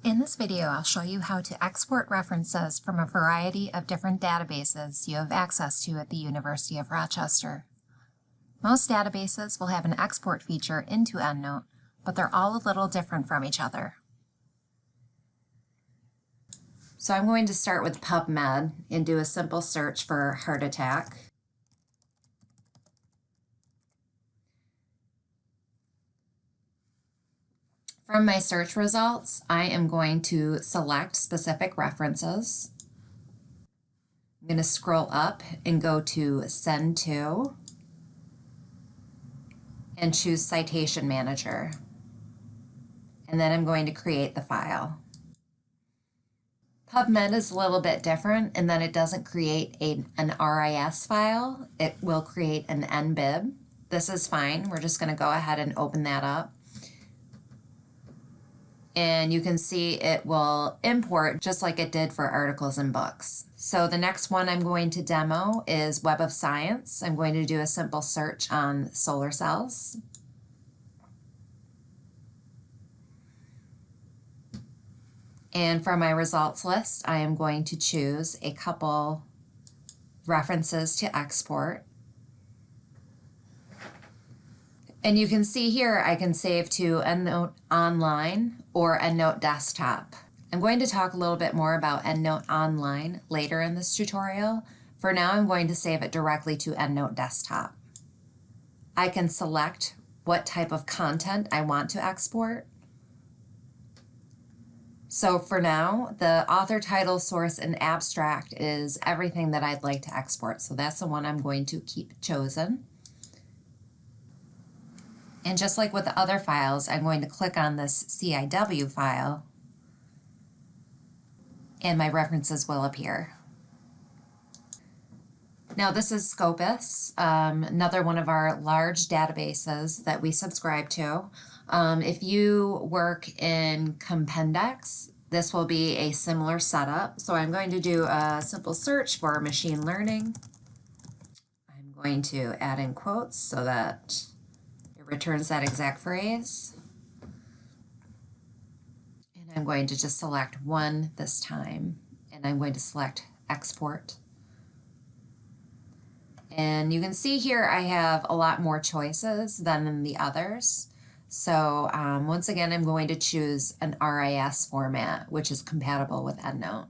In this video, I'll show you how to export references from a variety of different databases you have access to at the University of Rochester. Most databases will have an export feature into EndNote, but they're all a little different from each other. So I'm going to start with PubMed and do a simple search for heart attack. From my search results, I am going to select specific references. I'm going to scroll up and go to Send To and choose Citation Manager. And then I'm going to create the file. PubMed is a little bit different in that it doesn't create an RIS file. It will create an NBIB. This is fine. We're just going to go ahead and open that up. And you can see it will import just like it did for articles and books. So the next one I'm going to demo is Web of Science. I'm going to do a simple search on solar cells. And from my results list, I am going to choose a couple references to export. And you can see here I can save to EndNote Online or EndNote Desktop. I'm going to talk a little bit more about EndNote Online later in this tutorial. For now, I'm going to save it directly to EndNote Desktop. I can select what type of content I want to export. So for now, the author, title, source, and abstract is everything that I'd like to export. So that's the one I'm going to keep chosen. And just like with the other files, I'm going to click on this CIW file and my references will appear. Now this is Scopus, another one of our large databases that we subscribe to. If you work in Compendex, this will be a similar setup. So I'm going to do a simple search for machine learning. I'm going to add in quotes so that returns that exact phrase. And I'm going to just select one this time, and I'm going to select export. And you can see here I have a lot more choices than in the others. So once again, I'm going to choose an RIS format, which is compatible with EndNote.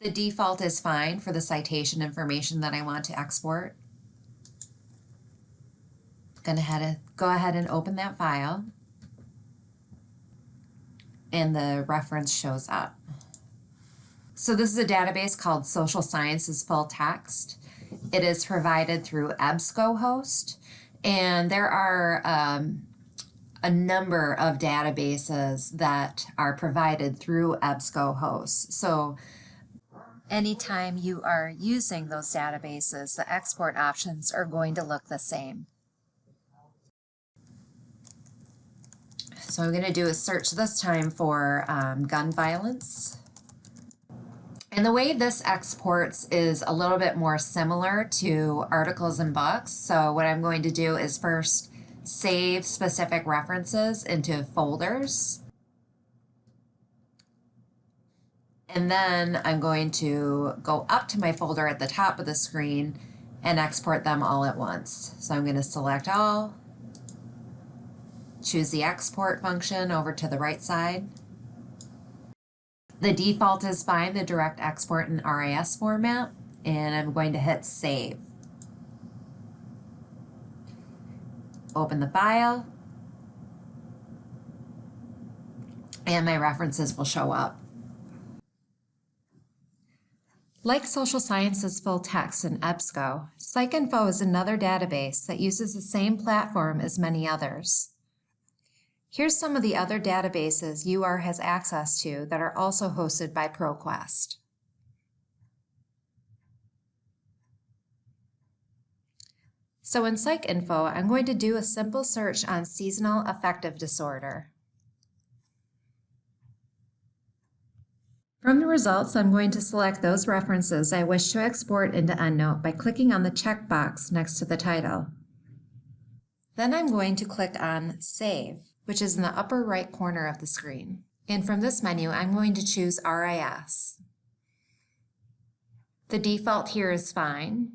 The default is fine for the citation information that I want to export. Go ahead and open that file, and the reference shows up. So this is a database called Social Sciences Full Text. It is provided through Ebsco host, and there are a number of databases that are provided through Ebsco host. So anytime you are using those databases, the export options are going to look the same. So I'm going to do a search this time for gun violence. And the way this exports is a little bit more similar to articles and books. So what I'm going to do is first save specific references into folders. And then I'm going to go up to my folder at the top of the screen and export them all at once. So I'm going to select all. Choose the export function over to the right side. The default is fine, the direct export in RIS format, and I'm going to hit save. Open the file, and my references will show up. Like Social Sciences Full Text in Ebsco, PsycINFO is another database that uses the same platform as many others. Here's some of the other databases UR has access to that are also hosted by ProQuest. So in PsycINFO, I'm going to do a simple search on seasonal affective disorder. From the results, I'm going to select those references I wish to export into EndNote by clicking on the checkbox next to the title. Then I'm going to click on Save, which is in the upper right corner of the screen. And from this menu, I'm going to choose RIS. The default here is fine.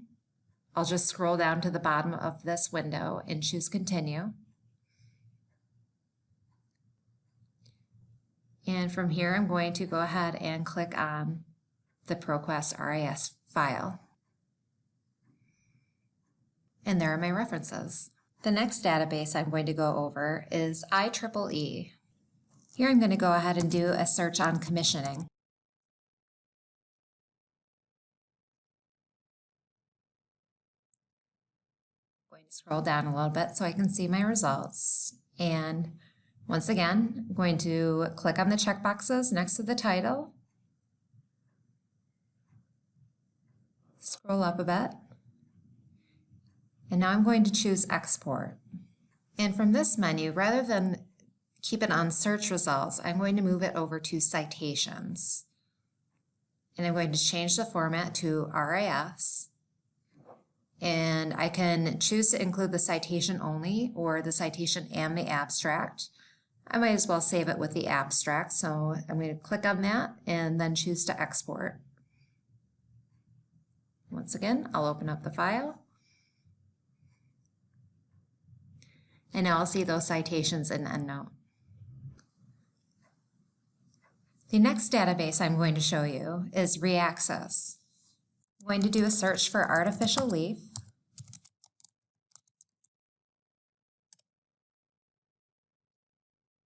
I'll just scroll down to the bottom of this window and choose Continue. And from here, I'm going to go ahead and click on the ProQuest RIS file. And there are my references. The next database I'm going to go over is IEEE. Here I'm going to go ahead and do a search on commissioning. I'm going to scroll down a little bit so I can see my results. And once again, I'm going to click on the checkboxes next to the title. Scroll up a bit. And now I'm going to choose Export. And from this menu, rather than keep it on search results, I'm going to move it over to citations. And I'm going to change the format to RIS. And I can choose to include the citation only or the citation and the abstract. I might as well save it with the abstract, so I'm going to click on that and then choose to export. Once again, I'll open up the file. And now I'll see those citations in EndNote. The next database I'm going to show you is Reaxys. I'm going to do a search for artificial leaf.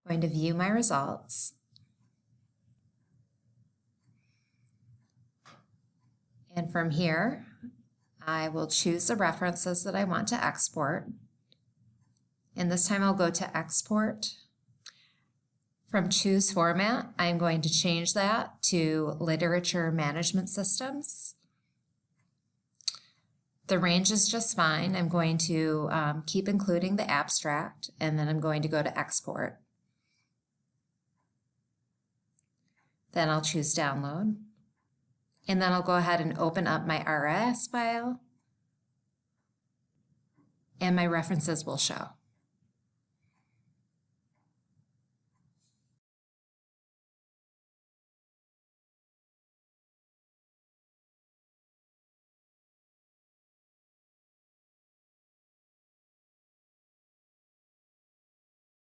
I'm going to view my results. And from here, I will choose the references that I want to export. And this time I'll go to Export. From Choose Format, I'm going to change that to Literature Management Systems. The range is just fine. I'm going to keep including the abstract, and then I'm going to go to Export. Then I'll choose Download. And then I'll go ahead and open up my RIS file, and my references will show.